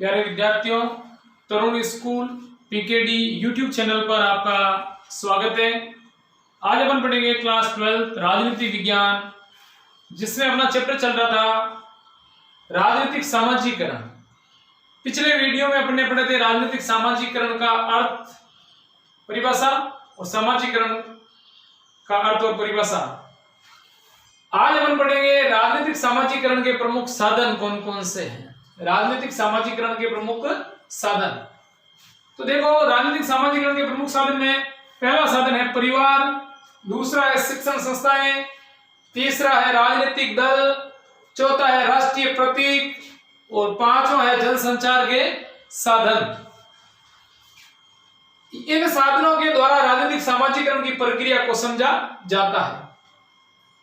प्यारे विद्यार्थियों, तरुण school PKD YouTube channel पर आपका स्वागत है। आज अपन पढ़ेंगे क्लास 12 राजनीतिक विज्ञान, जिसमें अपना चैप्टर चल रहा था राजनीतिक सामाजिकरण। पिछले वीडियो में अपने पढ़े थे राजनीतिक सामाजिकरण का अर्थ, परिभाषा और सामाजिकरण का अर्थ और परिभाषा। आज अपन पढ़ेंगे राजनीतिक सामाजिकरण के प्रमुख साधन कौन कौन से हैं। राजनीतिक सामाजिकरण के प्रमुख साधन, तो देखो राजनीतिक सामाजिकरण के प्रमुख साधन में पहला साधन है परिवार, दूसरा है शिक्षण संस्थाएं, तीसरा है राजनीतिक दल, चौथा है राष्ट्रीय प्रतीक और पांचवा है जनसंचार के साधन। इन साधनों के द्वारा राजनीतिक सामाजिकरण की प्रक्रिया को समझा जाता है।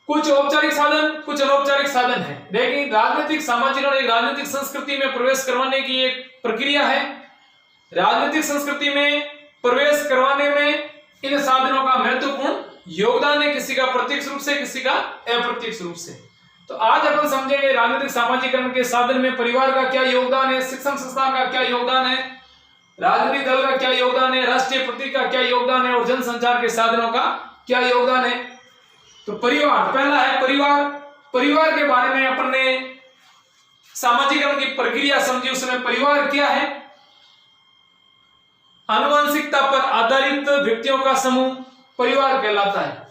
कुछ औपचारिक साधन, कुछ अनौपचारिक साधन है। लेकिन राजनीतिक सामाजिकरण एक राजनीतिक संस्कृति में प्रवेश करवाने की एक प्रक्रिया है। राजनीतिक संस्कृति में प्रवेश करवाने में इन साधनों का महत्वपूर्ण योगदान है, किसी का प्रत्यक्ष रूप से, किसी का अप्रत्यक्ष रूप से। तो आज अपन समझेंगे राजनीतिक सामाजिकरण के साधन में परिवार का क्या योगदान है, शिक्षण संस्थान का क्या योगदान है, राजनीतिक दल का क्या योगदान है, राष्ट्रीय प्रतीक का क्या योगदान है और जनसंचार के साधनों का क्या योगदान है। तो परिवार, पहला है परिवार। परिवार के बारे में अपन ने सामाजिकरण की प्रक्रिया समझी। उसमें परिवार क्या है? आनुवंशिकता पर आधारित व्यक्तियों का समूह परिवार कहलाता है।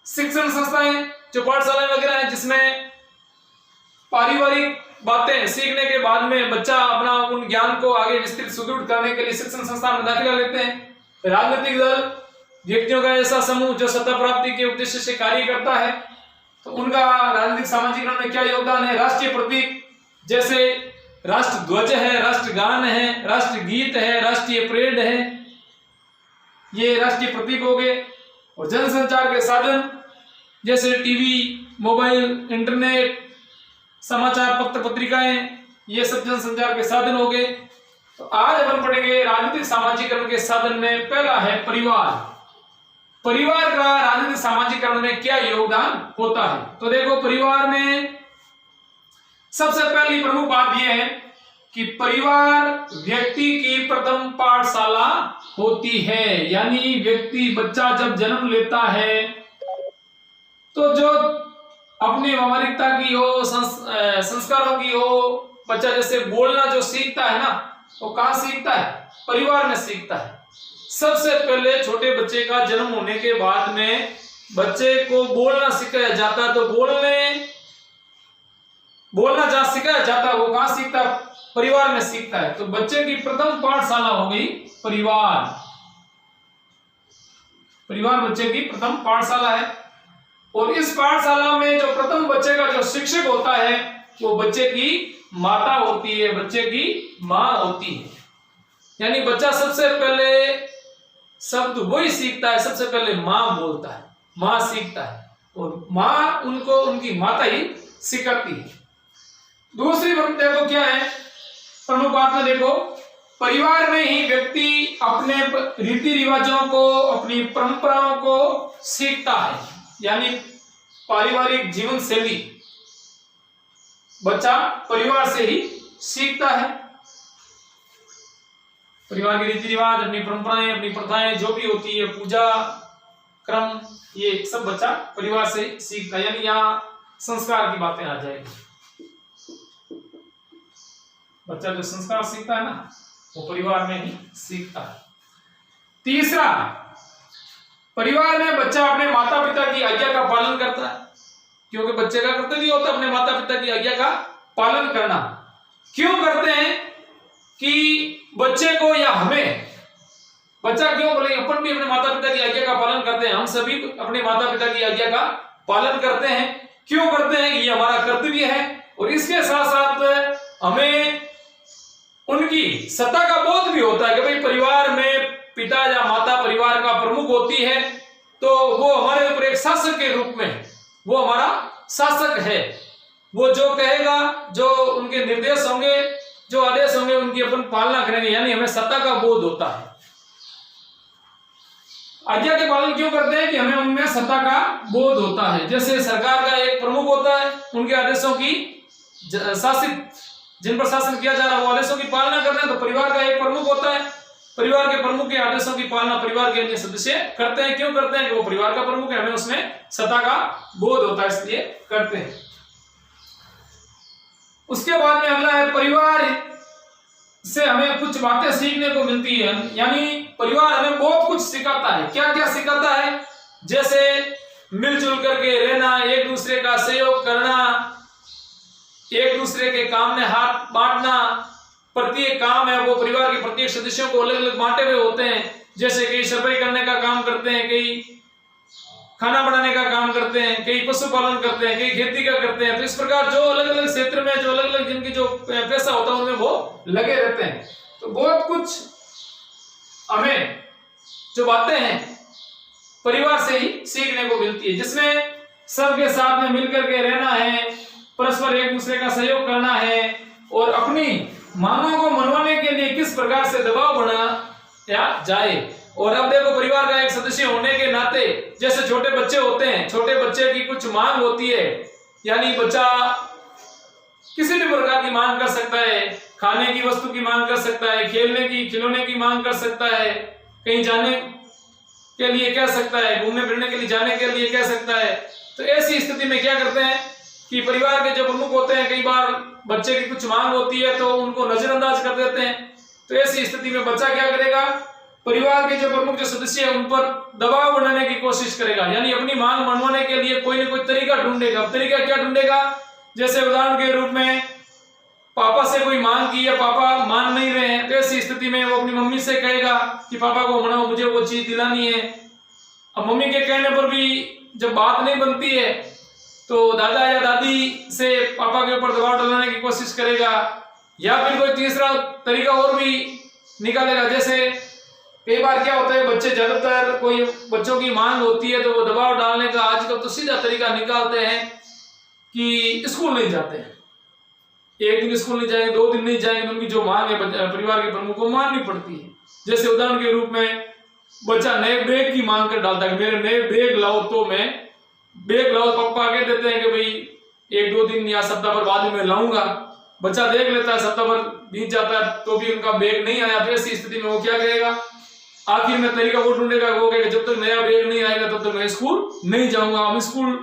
शिक्षण संस्थाएं जो पाठशालाएं वगैरह हैं, जिसमें पारिवारिक बातें सीखने के बाद में बच्चा अपना उन ज्ञान को आगे विस्तृत सुदृढ़ करने के लिए शिक्षण संस्थान में दाखिला लेते हैं। राजनीतिक दल व्यक्तियों का ऐसा समूह जो सत्ता प्राप्ति के उद्देश्य से कार्य करता है, तो उनका राजनीतिक सामाजिकरण में क्या योगदान है। राष्ट्रीय प्रतीक जैसे राष्ट्र ध्वज है, राष्ट्रगान है, राष्ट्रगीत है, राष्ट्रीय परेड है, ये राष्ट्रीय प्रतीक हो गए। और जनसंचार के साधन जैसे टीवी, मोबाइल, इंटरनेट, समाचार पत्र पत्रिकाएं, ये सब जनसंचार के साधन हो गए। तो आज अपन पढ़ेंगे राजनीतिक सामाजिकरण के साधन में पहला है परिवार। परिवार का राजनीतिक सामाजिकरण में क्या योगदान होता है। तो देखो परिवार में सबसे पहली प्रमुख बात यह है कि परिवार व्यक्ति की प्रथम पाठशाला होती है। यानी व्यक्ति, बच्चा जब जन्म लेता है तो जो अपनी व्यावहारिकता की हो, संस्कारों की हो, बच्चा जैसे बोलना जो सीखता है ना, वो कहां सीखता है? परिवार में सीखता है। सबसे पहले छोटे बच्चे का जन्म होने के बाद में बच्चे को बोलना सिखाया जाता है। तो बोलना जहां सिखाया जाता है वो कहां सीखता है? परिवार में सीखता है। तो बच्चे की प्रथम पाठशाला हो गई परिवार। परिवार बच्चे की प्रथम पाठशाला है। और इस पाठशाला में जो प्रथम बच्चे का जो शिक्षक होता है वो बच्चे की माता होती है, बच्चे की मां होती है। यानी बच्चा सबसे पहले शब्द वही सीखता है, सबसे पहले मां बोलता है, मां सीखता है और मां उनको उनकी माता ही सिखाती है। दूसरी बात देखो क्या है, प्रमुख बात में देखो परिवार में ही व्यक्ति अपने रीति रिवाजों को, अपनी परंपराओं को सीखता है। यानी पारिवारिक जीवन शैली बच्चा परिवार से ही सीखता है। परिवार के रीति रिवाज, अपनी परंपराएं, अपनी प्रथाएं जो भी होती है, पूजा क्रम, ये सब बच्चा परिवार से सीखता है। यानी यहाँ संस्कार की बातें आ जाएगी। बच्चा जो संस्कार सीखता है ना, वो परिवार में ही सीखता है। तीसरा, परिवार में बच्चा अपने माता पिता की आज्ञा का पालन करता है, क्योंकि बच्चे का कर्तव्य होता है अपने माता पिता की आज्ञा का पालन करना। क्यों करते हैं कि बच्चे को या हमें, बच्चा क्यों बोले, अपन भी अपने माता पिता की आज्ञा का पालन करते हैं, हम सभी अपने माता पिता की आज्ञा का पालन करते हैं। क्यों करते हैं? ये हमारा कर्तव्य है। और इसके साथ साथ हमें उनकी सत्ता का बोध भी होता है कि भाई परिवार में पिता या माता परिवार का प्रमुख होती है, तो वो हमारे ऊपर एक शासक के रूप में, वो हमारा शासक है। वो जो कहेगा, जो उनके निर्देश होंगे, जो आदेश होंगे, उनकी अपन पालना करेंगे। यानी हमें सत्ता का बोध होता है। आज्ञा के पालन क्यों करते हैं? कि हमें उनमें सत्ता का बोध होता है। जैसे सरकार का एक प्रमुख होता है, उनके आदेशों की शासित जिन पर शासन किया जा रहा है वो आदेशों की पालना करते हैं, तो परिवार का एक प्रमुख होता है, परिवार के प्रमुख के आदेशों की पालना परिवार के अन्य सदस्य करते हैं। क्यों करते हैं? कि वो परिवार का प्रमुख है, हमें उसमें सत्ता का बोध होता है, इसलिए करते हैं। उसके बाद में अगला है, परिवार से हमें कुछ बातें सीखने को मिलती है, यानी परिवार हमें बहुत कुछ सिखाता है। क्या क्या सिखाता है? जैसे मिलजुल करके रहना, एक दूसरे का सहयोग करना, एक दूसरे के काम में हाथ बांटना, प्रत्येक काम है वो परिवार के प्रत्येक सदस्यों को अलग अलग बांटे हुए होते हैं। जैसे कई सफाई करने का काम करते हैं, कई खाना बनाने का काम करते हैं, कई पशुपालन करते हैं, कई खेती का करते हैं। तो इस प्रकार जो अलग अलग क्षेत्र में जो अलग अलग जिनकी जो पैसा होता है उनमें वो लगे रहते हैं। तो बहुत कुछ हमें जो बातें हैं परिवार से ही सीखने को मिलती है, जिसमें सबके साथ में मिलकर के रहना है, परस्पर एक दूसरे का सहयोग करना है और अपनी मांगों को मनवाने के लिए किस प्रकार से दबाव बनाया जाए। और अब देखो, परिवार का एक सदस्य होने के नाते जैसे छोटे बच्चे होते हैं, छोटे बच्चे की कुछ मांग होती है, यानी बच्चा किसी भी प्रकार की मांग कर सकता है, खाने की वस्तु की मांग कर सकता है, खेलने की खिलौने की मांग कर सकता है, कहीं जाने के लिए कह सकता है, घूमने फिरने के लिए जाने के लिए कह सकता है। तो ऐसी स्थिति में क्या करते हैं कि परिवार के जो प्रमुख होते हैं, कई बार बच्चे की कुछ मांग होती है तो उनको नजरअंदाज कर देते हैं। तो ऐसी स्थिति में बच्चा क्या करेगा? परिवार के जो प्रमुख जो सदस्य है उन पर दबाव बनाने की कोशिश करेगा, यानी अपनी मांग मनवाने के लिए कोई ना कोई तरीका ढूंढेगा। अब तरीका क्या ढूंढेगा? जैसे उदाहरण के रूप में पापा से कोई मांग की या पापा मान नहीं रहे हैं, तो ऐसी स्थिति में वो अपनी मम्मी से कहेगा कि पापा को मनाओ, मुझे वो चीज दिलानी है। अब मम्मी के कहने पर भी जब बात नहीं बनती है तो दादा या दादी से पापा के ऊपर दबाव डालने की कोशिश करेगा, या फिर कोई तीसरा तरीका और भी निकालेगा। जैसे कई बार क्या होता है, बच्चे ज्यादातर कोई बच्चों की मांग होती है तो वो दबाव डालने का आजकल तो सीधा तरीका निकालते हैं कि स्कूल नहीं जाते हैं, एक दिन स्कूल नहीं जाएंगे, 2 दिन नहीं जाएंगे, उनकी जो मांग है परिवार के प्रमुख को माननी पड़ती है। जैसे उदाहरण के रूप में बच्चा नए बैग की मांग कर डालता है, मेरे नए बैग लाओ, तो मैं बैग लाओ, पापा कह देते हैं कि भाई 1-2 दिन या सप्ताह भर बाद में मैं लाऊंगा। बच्चा देख लेता है, सप्ताह भर बीत जाता है तो भी उनका बैग नहीं आया। तो ऐसी स्थिति में वो क्या करेगा? आखिर में तरीका वो ढूंढेगा, वो कहेगा जब तक नया बैग नहीं आएगा तब तक मैं स्कूल नहीं जाऊंगा। हम स्कूल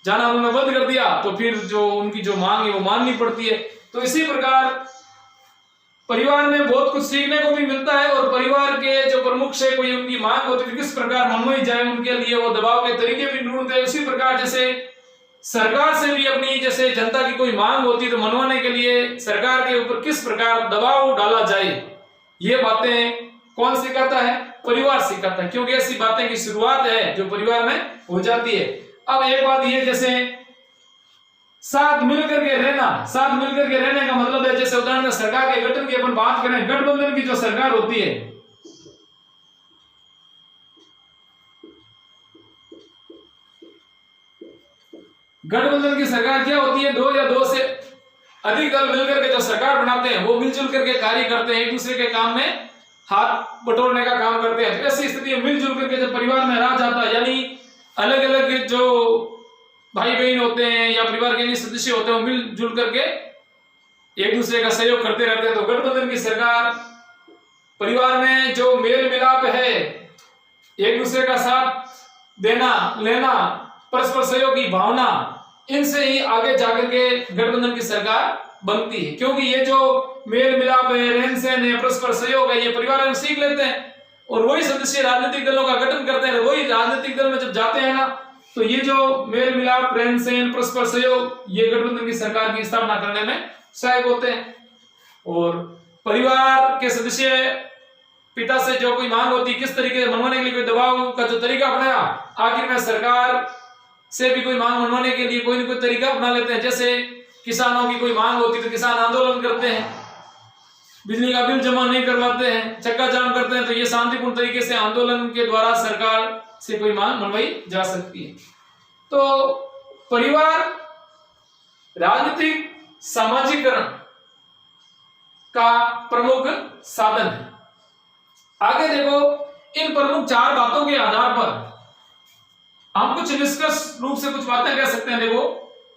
जाना उन्होंने बंद कर दिया तो फिर जो उनकी जो मांग है वो माननी पड़ती है। तो इसी प्रकार परिवार में बहुत कुछ सीखने को भी मिलता है, और परिवार के जो प्रमुख से कोई उनकी मांग होती है किस प्रकार मनवाई जाए, उनके लिए वो दबाव के तरीके भी ढूंढते हैं। उसी प्रकार जैसे सरकार से भी अपनी जैसे जनता की कोई मांग होती है तो मनवाने के लिए सरकार के ऊपर किस प्रकार दबाव डाला जाए, ये बातें कौन सिखाता है? परिवार सिखाता है, क्योंकि ऐसी बातें की शुरुआत है जो परिवार में हो जाती है। अब एक बात ये, जैसे साथ मिलकर के रहना, साथ मिलकर के रहने का मतलब है, जैसे उदाहरण में सरकार के गठन की अपन बात करें, गठबंधन की जो सरकार होती है, गठबंधन की सरकार क्या होती है? 2 या 2 से अधिक दल मिलकर के जो सरकार बनाते हैं वो मिलजुल करके कार्य करते हैं, एक दूसरे के काम में हाथ बटोरने का काम करते हैं। तो ऐसी स्थिति में मिलजुल करके जब परिवार में रहा जाता है, यानी अलग अलग जो भाई बहन होते हैं या परिवार के सदस्य होते हैं वो मिलजुल करके एक दूसरे का सहयोग करते रहते हैं। तो गठबंधन की सरकार परिवार में जो मेल मिलाप है, एक दूसरे का साथ देना लेना, परस्पर सहयोग की भावना, इनसे ही आगे जाकर के गठबंधन की सरकार बनती है। क्योंकि ये जो मेल मिलाप है, रहन सहन है, परस्पर सहयोग है, ये परिवार में सीख लेते हैं और वही सदस्य राजनीतिक दलों का गठन करते हैं। वही राजनीतिक दल में जब जाते हैं ना, तो ये जो मेल मिलाप, रहन सहन, परस्पर सहयोग, ये गठबंधन की सरकार की स्थापना करने में सहायक होते हैं। और परिवार के सदस्य पिता से जो कोई मांग होती है, किस तरीके से मनवाने के लिए कोई दबाव का जो तरीका अपनाया, आखिर में सरकार से भी कोई मांग मनवाने के लिए कोई ना कोई तरीका अपना लेते हैं। जैसे किसानों की कोई मांग होती है तो किसान आंदोलन करते हैं, बिजली का बिल जमा नहीं करवाते हैं, चक्का जाम करते हैं। तो ये शांतिपूर्ण तरीके से आंदोलन के द्वारा सरकार से कोई मांग मनवाई जा सकती है। तो परिवार राजनीतिक सामाजिकरण का प्रमुख साधन है। आगे देखो, इन प्रमुख 4 बातों के आधार पर हम कुछ निष्कर्ष रूप से कुछ बातें कह सकते हैं। देखो,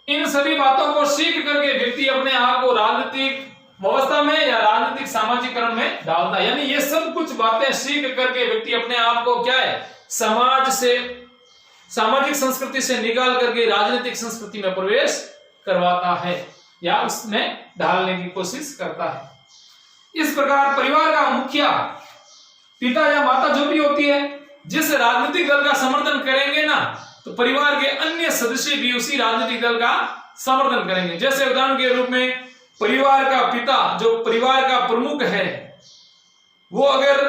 इन सभी बातों को सीख करके व्यक्ति अपने आप को राजनीतिक व्यवस्था में या राजनीतिक सामाजिकरण में डालता है। यानी ये सब कुछ बातें सीख करके व्यक्ति अपने आप को क्या है, समाज से, सामाजिक संस्कृति से निकाल करके राजनीतिक संस्कृति में प्रवेश करवाता है या उसमें ढालने की कोशिश करता है। इस प्रकार परिवार का मुखिया, पिता या माता जो भी होती है, जिस राजनीतिक दल का समर्थन करेंगे ना, तो परिवार के अन्य सदस्य भी उसी राजनीतिक दल का समर्थन करेंगे। जैसे उदाहरण के रूप में परिवार का पिता जो परिवार का प्रमुख है, वो अगर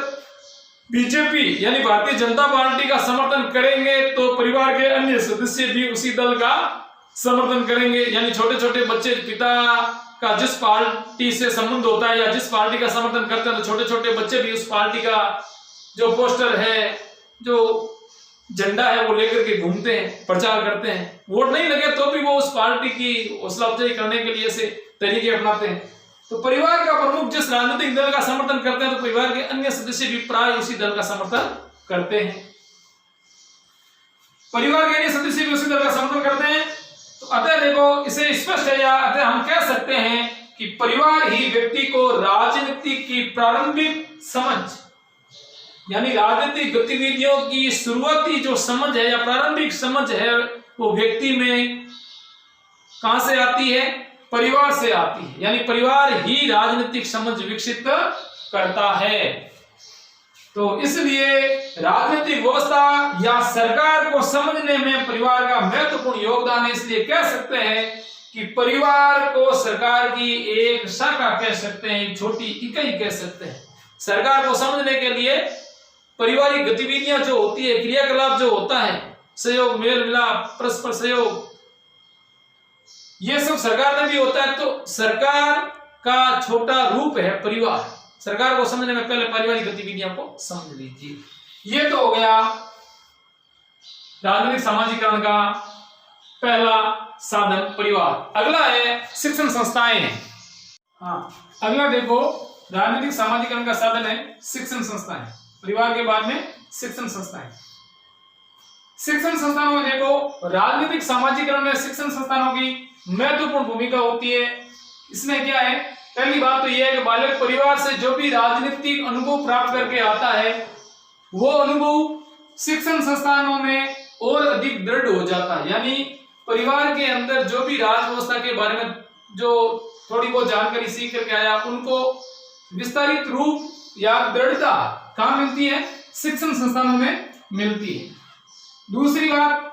बीजेपी यानी भारतीय जनता पार्टी का समर्थन करेंगे तो परिवार के अन्य सदस्य भी उसी दल का समर्थन करेंगे। यानी छोटे छोटे बच्चे पिता का जिस पार्टी से संबंध होता है या जिस पार्टी का समर्थन करते हैं, तो छोटे छोटे बच्चे भी उस पार्टी का जो पोस्टर है, जो झंडा है, वो लेकर के घूमते हैं, प्रचार करते हैं। वोट नहीं लगे तो भी वो उस पार्टी की हौसला अफजाई करने के लिए ऐसे तरीके अपनाते हैं। तो परिवार का प्रमुख जिस राजनीतिक दल का समर्थन करते हैं, तो परिवार के अन्य सदस्य भी प्राय उसी दल का समर्थन करते हैं। परिवार के अन्य सदस्य भी उसी दल का समर्थन करते हैं। तो अतः देखो, इसे स्पष्ट है या अतः हम कह सकते हैं कि परिवार ही व्यक्ति को राजनीति की प्रारंभिक समझ, यानी राजनीतिक गतिविधियों की शुरुआती जो समझ है या प्रारंभिक समझ है, वो व्यक्ति में कहां से आती है, परिवार से आती है। यानी परिवार ही राजनीतिक समझ विकसित करता है। तो इसलिए राजनीतिक व्यवस्था या सरकार को समझने में परिवार का महत्वपूर्ण योगदान है। इसलिए कह सकते हैं कि परिवार को सरकार की एक शाखा कह सकते हैं, एक छोटी इकाई कह सकते हैं। सरकार को समझने के लिए पारिवारिक गतिविधियां जो होती है, क्रियाकलाप जो होता है, सहयोग, मेल मिलाप, परस्पर सहयोग, ये सब सरकार में भी होता है। तो सरकार का छोटा रूप है परिवार। सरकार को समझने में पहले पारिवारिक गतिविधियों को समझ लीजिए। ये तो हो गया राजनीतिक सामाजिकरण का पहला साधन परिवार। अगला है शिक्षण संस्थाएं। हाँ, अगला देखो, राजनीतिक सामाजिकरण का साधन है शिक्षण संस्थाएं। परिवार के बाद में शिक्षण संस्थाएं। शिक्षण संस्थानों में देखो, राजनीतिक सामाजिकरण में शिक्षण संस्थानों की महत्वपूर्ण भूमिका होती है। इसमें क्या है, पहली बात तो यह है कि बालक परिवार से जो भी राजनीतिक अनुभव प्राप्त करके आता है, वो अनुभव शिक्षण संस्थानों में और अधिक दृढ़ हो जाता है। यानी परिवार के अंदर जो भी राज व्यवस्था के बारे में जो थोड़ी बहुत जानकारी सीख करके आया, उनको विस्तारित रूप या दृढ़ता कहां मिलती है, शिक्षण संस्थानों में मिलती है। दूसरी बात,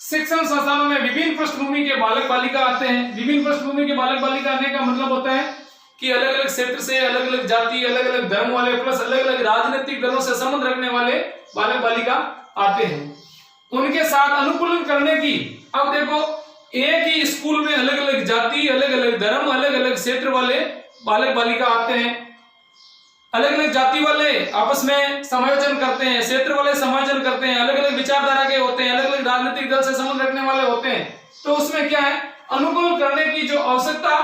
शिक्षण संस्थानों में विभिन्न पृष्ठभूमि के बालक बालिका आते हैं। विभिन्न पृष्ठभूमि के बालक बालिका आने का मतलब होता है कि अलग अलग क्षेत्र से, अलग अलग जाति, अलग अलग धर्म वाले, प्लस अलग अलग राजनीतिक दलों से संबंध रखने वाले बालक बालिका आते हैं। उनके साथ अनुकूलन करने की, अब देखो, एक ही स्कूल में अलग अलग जाति, अलग अलग धर्म, अलग अलग क्षेत्र वाले बालक बालिका आते हैं। अलग अलग जाति वाले आपस में समायोजन करते हैं, क्षेत्र वाले समायोजन करते हैं, अलग अलग विचारधारा के होते हैं, अलग अलग राजनीतिक दल से संबंध रखने वाले होते हैं। तो उसमें क्या है, अनुकूल करने की जो आवश्यकता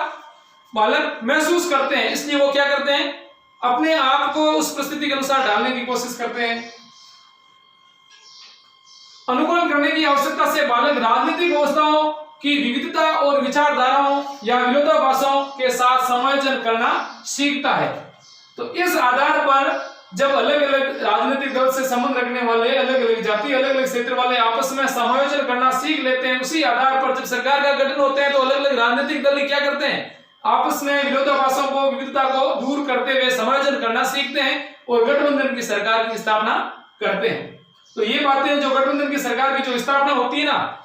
बालक महसूस करते हैं, इसलिए वो क्या करते हैं, अपने आप को उस परिस्थिति के अनुसार ढालने की कोशिश करते हैं। अनुकूलन करने की आवश्यकता से बालक राजनीतिक व्यवस्थाओं की विविधता और विचारधाराओं या विरोधाभासों के साथ समायोजन करना सीखता है। तो इस आधार पर जब अलग अलग राजनीतिक दल से संबंध रखने वाले, अलग अलग जाति, अलग अलग क्षेत्र वाले आपस में समायोजन करना सीख लेते हैं, उसी आधार पर जब सरकार का गठन होता है तो अलग अलग राजनीतिक दल क्या करते हैं, आपस में विरोधाभासों को, विविधता को दूर करते हुए समायोजन करना सीखते हैं और गठबंधन की सरकार की स्थापना करते हैं। तो ये बातें, जो गठबंधन की सरकार की जो स्थापना होती है ना,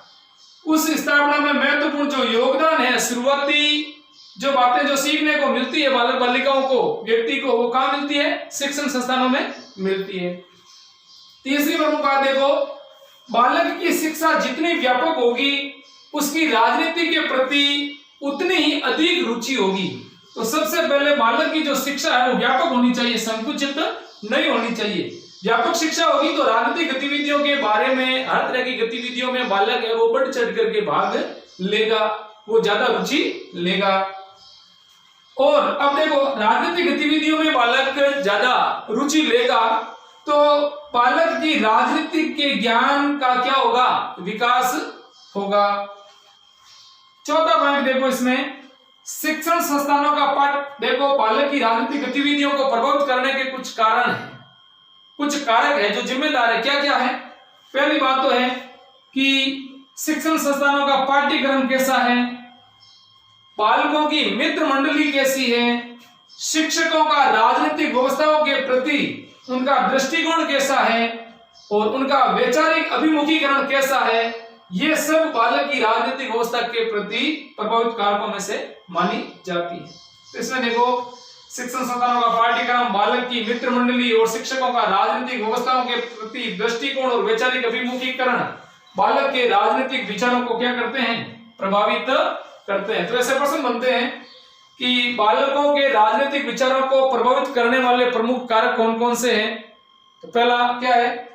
उस स्थापना में महत्वपूर्ण जो योगदान है, शुरुआती जो बातें जो सीखने को मिलती है बालक बालिकाओं को, व्यक्ति को, वो कहां मिलती है, शिक्षण संस्थानों में मिलती है। तीसरी प्रमुख बात देखो, बालक की शिक्षा जितनी व्यापक होगी, उसकी राजनीति के प्रति उतनी ही अधिक रुचि होगी। तो सबसे पहले बालक की जो शिक्षा है वो व्यापक होनी चाहिए, संकुचित नहीं होनी चाहिए। व्यापक शिक्षा होगी तो राजनीतिक गतिविधियों के बारे में, हर तरह की गतिविधियों में बालक है वो बढ़ चढ़ करके भाग लेगा, वो ज्यादा रुचि लेगा। और अब देखो, राजनीतिक गतिविधियों में बालक ज्यादा रुचि लेगा तो बालक की राजनीतिक के ज्ञान का क्या होगा, विकास होगा। चौथा पॉइंट देखो इसमें, शिक्षण संस्थानों का पाठ देखो, बालक की राजनीतिक गतिविधियों को प्रभावित करने के कुछ कारण हैं, कुछ कारक है जो जिम्मेदार है। क्या क्या है? पहली बात तो है कि शिक्षण संस्थानों का पाठ्यक्रम कैसा है, बालकों की मित्र मंडली कैसी है, शिक्षकों का राजनीतिक व्यवस्थाओं के प्रति उनका दृष्टिकोण कैसा है और उनका वैचारिक अभिमुखीकरण कैसा है, ये सब बालक की राजनीतिक व्यवस्था के प्रति प्रभावित कारकों में से मानी जाती है। तो इसमें देखो, शिक्षण संस्थानों का पाठ्यक्रम, बालक की मित्र मंडली और शिक्षकों का राजनीतिक व्यवस्थाओं के प्रति दृष्टिकोण और वैचारिक अभिमुखीकरण बालक के राजनीतिक विचारों को क्या करते हैं? प्रभावित करते हैं। तो ऐसे प्रश्न बनते हैं कि बालकों के राजनीतिक विचारों को प्रभावित करने वाले प्रमुख कारक कौन कौन से हैं? तो पहला क्या है?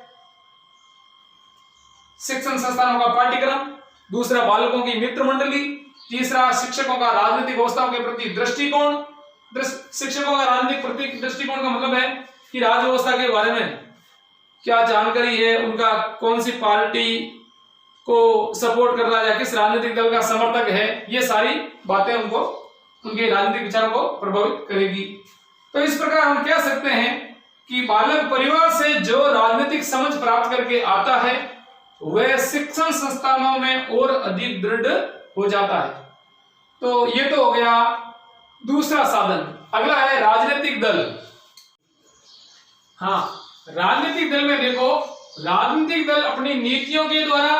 शिक्षण संस्थानों का पाठ्यक्रम, दूसरा बालकों की मित्र मंडली, तीसरा शिक्षकों का राजनीतिक व्यवस्थाओं के प्रति दृष्टिकोण। शिक्षकों का राजनीतिक प्रति दृष्टिकोण का मतलब है कि राज्य व्यवस्था के बारे में क्या जानकारी है, उनका कौन सी पार्टी को सपोर्ट कर रहा है या किस राजनीतिक दल का समर्थक है, ये सारी बातें उनको उनके राजनीतिक विचारों को प्रभावित करेगी। तो इस प्रकार हम कह सकते हैं कि बालक परिवार से जो राजनीतिक समझ प्राप्त करके आता है वह शिक्षण संस्थानों में और अधिक दृढ़ हो जाता है। तो ये तो हो गया दूसरा साधन। अगला है राजनीतिक दल। हाँ, राजनीतिक दल में देखो, राजनीतिक दल अपनी नीतियों के द्वारा,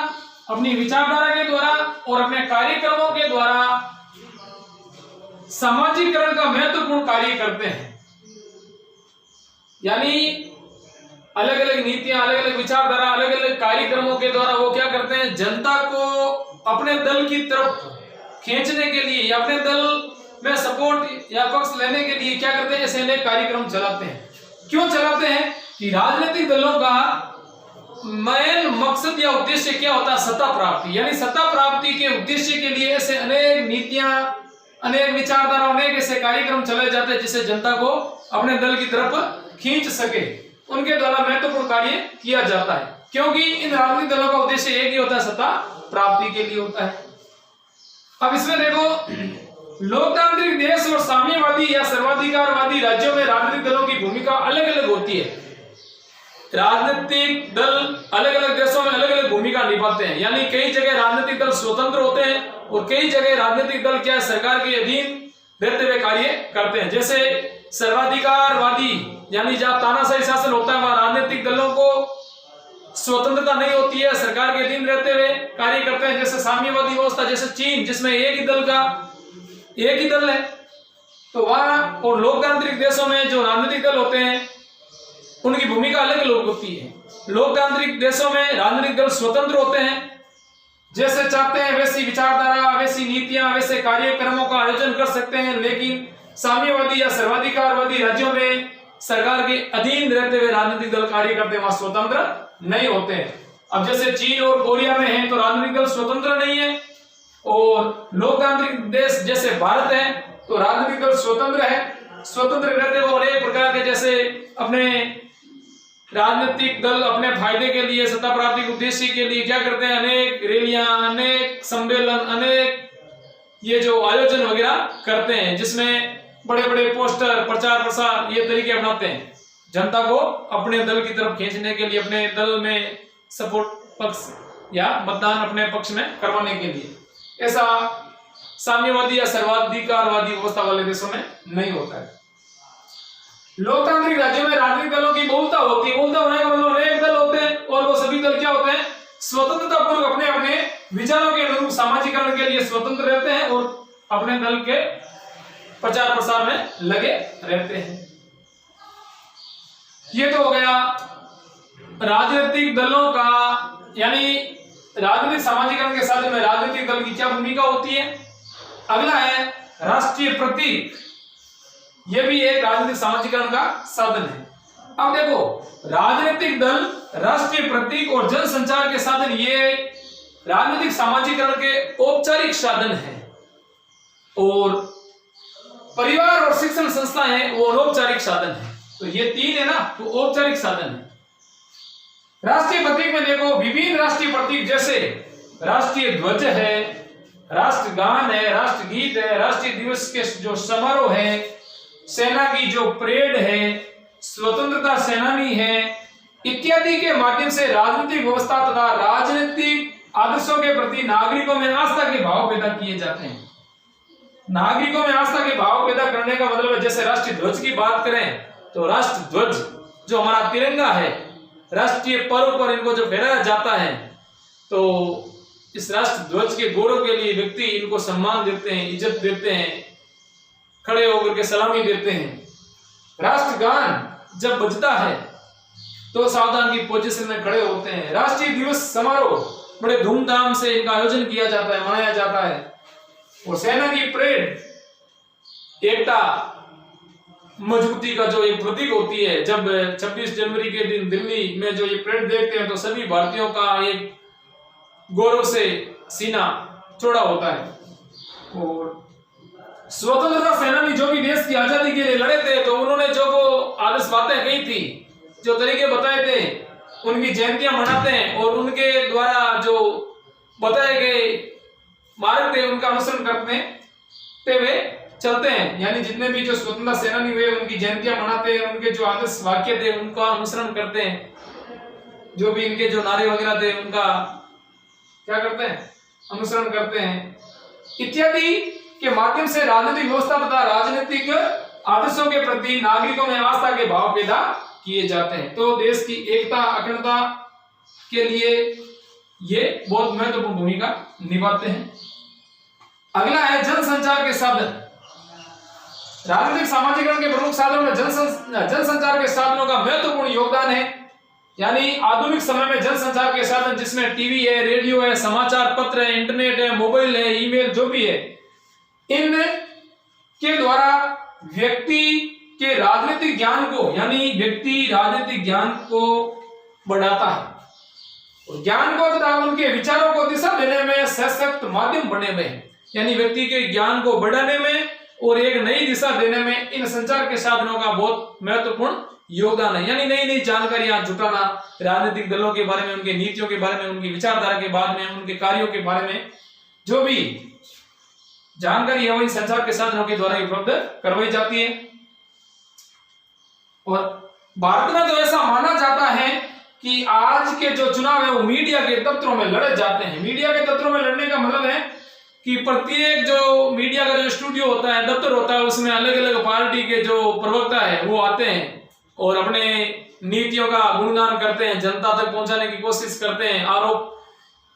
अपनी विचारधारा के द्वारा और अपने कार्यक्रमों के द्वारा सामाजिकरण का महत्वपूर्ण कार्य करते हैं। यानी अलग अलग नीतियां, अलग अलग विचारधारा, अलग अलग कार्यक्रमों के द्वारा वो क्या करते हैं? जनता को अपने दल की तरफ खींचने के लिए या अपने दल में सपोर्ट या पक्ष लेने के लिए क्या करते हैं? ऐसे अनेक कार्यक्रम चलाते हैं। क्यों चलाते हैं? कि राजनीतिक दलों का मेन मकसद या उद्देश्य क्या होता है? सत्ता प्राप्ति। यानी सत्ता प्राप्ति के उद्देश्य के लिए ऐसे अनेक नीतियां, अनेक विचारधारा, अनेक ऐसे कार्यक्रम चलाए जाते हैं जिससे जनता को अपने दल की तरफ खींच सके। उनके द्वारा महत्वपूर्ण कार्य किया जाता है, क्योंकि इन राजनीतिक दलों का उद्देश्य एक ही होता है, सत्ता प्राप्ति के लिए होता है। अब इसमें देखो, लोकतांत्रिक देश और साम्यवादी या सर्वाधिकारवादी राज्यों में राजनीतिक दलों की भूमिका अलग अलग होती है। राजनीतिक दल अलग अलग देशों में अलग अलग भूमिका निभाते हैं। यानी कई जगह राजनीतिक दल स्वतंत्र होते हैं और कई जगह राजनीतिक दल क्या है? सरकार के अधीन रहते हुए कार्य करते हैं। जैसे सर्वाधिकारवादी यानी जहां तानाशाही शासन होता है वहां राजनीतिक दलों को स्वतंत्रता नहीं होती है, सरकार के अधीन रहते हुए कार्य करते हैं। जैसे साम्यवादी व्यवस्था, जैसे चीन जिसमें एक ही दल है, तो वहां, और लोकतांत्रिक देशों में जो राजनीतिक दल होते हैं उनकी भूमिका अलग अलग होती है। लोकतांत्रिक देशों में राजनीतिक दल स्वतंत्र होते हैं, जैसे चाहते हैं वैसी विचारधारा, वैसी नीतियां, वैसे कार्यक्रमों का आयोजन कर सकते हैं। लेकिन साम्यवादी या सर्वाधिकारवादी राज्यों में सरकार के अधीन रहते हुए राजनीतिक दल कार्य करते हैं, वहां स्वतंत्र नहीं होते हैं। अब जैसे चीन और कोरिया में है तो राजनीतिक दल स्वतंत्र नहीं है, और लोकतांत्रिक देश जैसे भारत है तो राजनीतिक दल स्वतंत्र है। स्वतंत्र रहते हुए अनेक प्रकार के, जैसे अपने राजनीतिक दल अपने फायदे के लिए, सत्ता प्राप्ति के उद्देश्य के लिए क्या करते हैं? अनेक रैलियां, अनेक सम्मेलन, अनेक ये जो आयोजन वगैरह करते हैं, जिसमें बड़े बड़े पोस्टर, प्रचार प्रसार, ये तरीके अपनाते हैं जनता को अपने दल की तरफ खींचने के लिए, अपने दल में सपोर्ट पक्ष या मतदान अपने पक्ष में करवाने के लिए। ऐसा साम्यवादी या सर्वाधिकारवादी व्यवस्था वाले देशों में नहीं होता है। लोकतांत्रिक राज्यों में राजनीतिक दलों की बहुलता होती है। बहुलता होने का मतलब अनेक दल होते हैं और वो सभी दल क्या होते हैं? स्वतंत्रता पूर्वक अपने अपने विचारों के अनुरूप सामाजिकरण के लिए स्वतंत्र रहते हैं और अपने दल के प्रचार प्रसार में लगे रहते हैं। ये तो हो गया राजनीतिक दलों का, यानी राजनीतिक सामाजिकरण के साथ में राजनीतिक दल की क्या भूमिका होती है। अगला है राष्ट्रीय प्रतीक। यह भी एक राजनीतिक सामाजिकरण का साधन है। अब देखो, राजनीतिक दल, राष्ट्रीय प्रतीक और जनसंचार के साधन, ये राजनीतिक सामाजिकरण के औपचारिक साधन हैं, और परिवार और शिक्षण संस्थाएं वो अनौपचारिक साधन है। तो ये तीन है ना, तो औपचारिक साधन है। राष्ट्रीय प्रतीक में देखो, विभिन्न राष्ट्रीय प्रतीक जैसे राष्ट्रीय ध्वज है, राष्ट्रगान है, राष्ट्रगीत है, राष्ट्रीय दिवस के जो समारोह है, सेना की जो परेड है, स्वतंत्रता सेनानी है इत्यादि के माध्यम से राजनीतिक व्यवस्था तथा राजनीतिक आदर्शों के प्रति नागरिकों में आस्था के भाव पैदा किए जाते हैं। नागरिकों में आस्था के भाव पैदा करने का मतलब है, जैसे राष्ट्रीय ध्वज की बात करें तो राष्ट्र ध्वज जो हमारा तिरंगा है, राष्ट्रीय पर्व पर इनको जो फहराया जाता है, तो इस राष्ट्र ध्वज के गौरव के लिए व्यक्ति इनको सम्मान देते हैं, इज्जत देते हैं, खड़े होकर के सलामी देते हैं। राष्ट्रगान जब बजता है तो सावधान की पोजीशन में खड़े होते हैं। राष्ट्रीय दिवस समारोह बड़े धूमधाम से इनका आयोजन किया जाता है, मनाया जाता है। और सेना की परेड एकता मजबूती का जो एक प्रतीक होती है। जब 26 जनवरी के दिन दिल्ली में जो ये परेड देखते हैं तो सभी भारतीयों का एक गौरव से सीना चौड़ा होता है। और स्वतंत्रता सेनानी जो भी देश की आजादी के लिए लड़े थे, तो उन्होंने जो वो आदर्श बातें कही थी, जो तरीके बताए थे, उनकी जयंतियां मनाते हैं और उनके द्वारा जो बताए गए मार्ग थे उनका अनुसरण करते हुए चलते हैं। यानी जितने भी जो स्वतंत्रता सेनानी हुए उनकी जयंतियां मनाते हैं, उनके जो आदर्श वाक्य थे उनका अनुसरण करते हैं, जो भी इनके जो नारे वगैरह थे उनका क्या करते हैं, अनुसरण करते हैं इत्यादि के माध्यम से राजनीतिक व्यवस्था तथा राजनीतिक आदर्शों के प्रति नागरिकों में आस्था के भाव पैदा किए जाते हैं। तो देश की एकता अखंडता के लिए ये बहुत महत्वपूर्ण भूमिका निभाते हैं। अगला है जनसंचार के साधन। राजनीतिक सामाजिकरण के प्रमुख साधनों में जनसंचार के साधनों का महत्वपूर्ण योगदान है। यानी आधुनिक समय में जनसंचार के साधन जिसमें टीवी है, रेडियो है, समाचार पत्र है, इंटरनेट है, मोबाइल है, ईमेल जो भी है, इन के द्वारा व्यक्ति के राजनीतिक ज्ञान को, यानी व्यक्ति राजनीतिक ज्ञान को बढ़ाता है। ज्ञान को तथा उनके विचारों को दिशा देने में सशक्त माध्यम बने हुए हैं। यानी व्यक्ति के ज्ञान को बढ़ाने में और एक नई दिशा देने में इन संचार के साधनों का बहुत महत्वपूर्ण योगदान है। यानी नई नई जानकारियां जुटाना, राजनीतिक दलों के बारे में, उनके नीतियों के बारे में, उनकी विचारधारा के बारे में, उनके कार्यों के बारे में जो भी जानकारी है वही संचार के साधनों के द्वारा उपलब्ध करवाई जाती है। और भारत में तो ऐसा माना जाता है कि आज के जो चुनाव है वो मीडिया के दफ्तरों में लड़े जाते हैं। मीडिया के दफ्तरों में लड़ने का मतलब है कि प्रत्येक जो मीडिया का जो स्टूडियो होता है, दफ्तर होता है, उसमें अलग अलग पार्टी के जो प्रवक्ता है वो आते हैं और अपने नीतियों का गुणगान करते हैं, जनता तक पहुंचाने की कोशिश करते हैं। आरोप,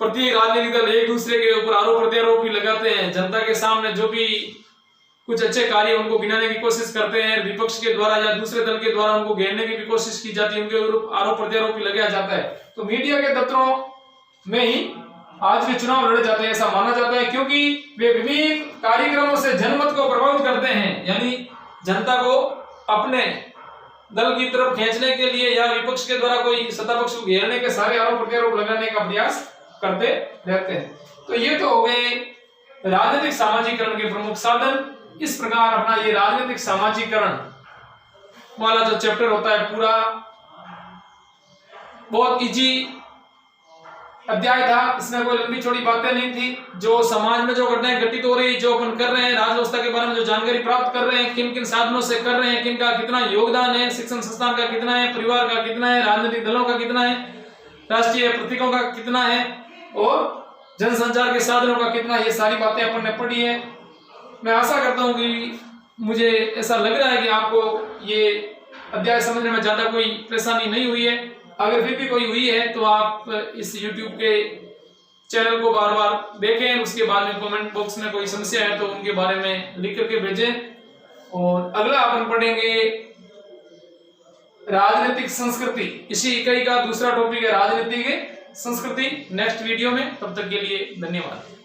प्रत्येक राजनीतिक दल एक दूसरे के ऊपर आरोप प्रत्यारोप भी लगाते हैं। जनता के सामने जो भी कुछ अच्छे कार्य उनको गिनाने की कोशिश करते हैं। विपक्ष के द्वारा या दूसरे दल के द्वारा उनको घेरने की भी कोशिश की जाती है, उनके ऊपर आरोप प्रत्यारोप भी लगाया जाता है। तो मीडिया के दफ्तरों में ही आज के चुनाव लड़े जाते हैं, ऐसा माना जाता है, क्योंकि वे विभिन्न कार्यक्रमों से जनमत को प्रभावित करते हैं। यानी जनता को अपने दल की तरफ खींचने के लिए या विपक्ष के द्वारा कोई सत्ता पक्ष को घेरने के सारे आरोप प्रत्यारोप लगाने का प्रयास करते रहते हैं। तो ये तो हो गए राजनीतिक सामाजिकरण के प्रमुख साधन। इस प्रकार अपना ये राजनीतिक सामाजिकरण वाला जो चैप्टर होता है पूरा बहुत इजी अध्याय था। इसमें कोई लंबी चौड़ी बातें नहीं थी। जो समाज में जो घटनाएं घटित हो रही, जो अपन कर रहे हैं, राज व्यवस्था के बारे में जो जानकारी प्राप्त कर रहे हैं, किन किन साधनों से कर रहे हैं, किन का कितना योगदान है, शिक्षण संस्थान का कितना है, परिवार का कितना है, राजनीतिक दलों का कितना है, राष्ट्रीय प्रतीकों का कितना है और जनसंचार के साधनों का कितना, ये सारी बातें अपन ने पढ़ी है। मैं आशा करता हूं कि मुझे ऐसा लग रहा है कि आपको ये अध्याय समझने में ज्यादा कोई परेशानी नहीं हुई है। अगर फिर भी कोई हुई है तो आप इस YouTube के चैनल को बार बार देखें, उसके बाद में कमेंट बॉक्स में कोई समस्या है तो उनके बारे में लिख करके भेजें। और अगला अपन पढ़ेंगे राजनीतिक संस्कृति। इसी इकाई का दूसरा टॉपिक है राजनीतिक संस्कृति नेक्स्ट वीडियो में। तब तक के लिए धन्यवाद।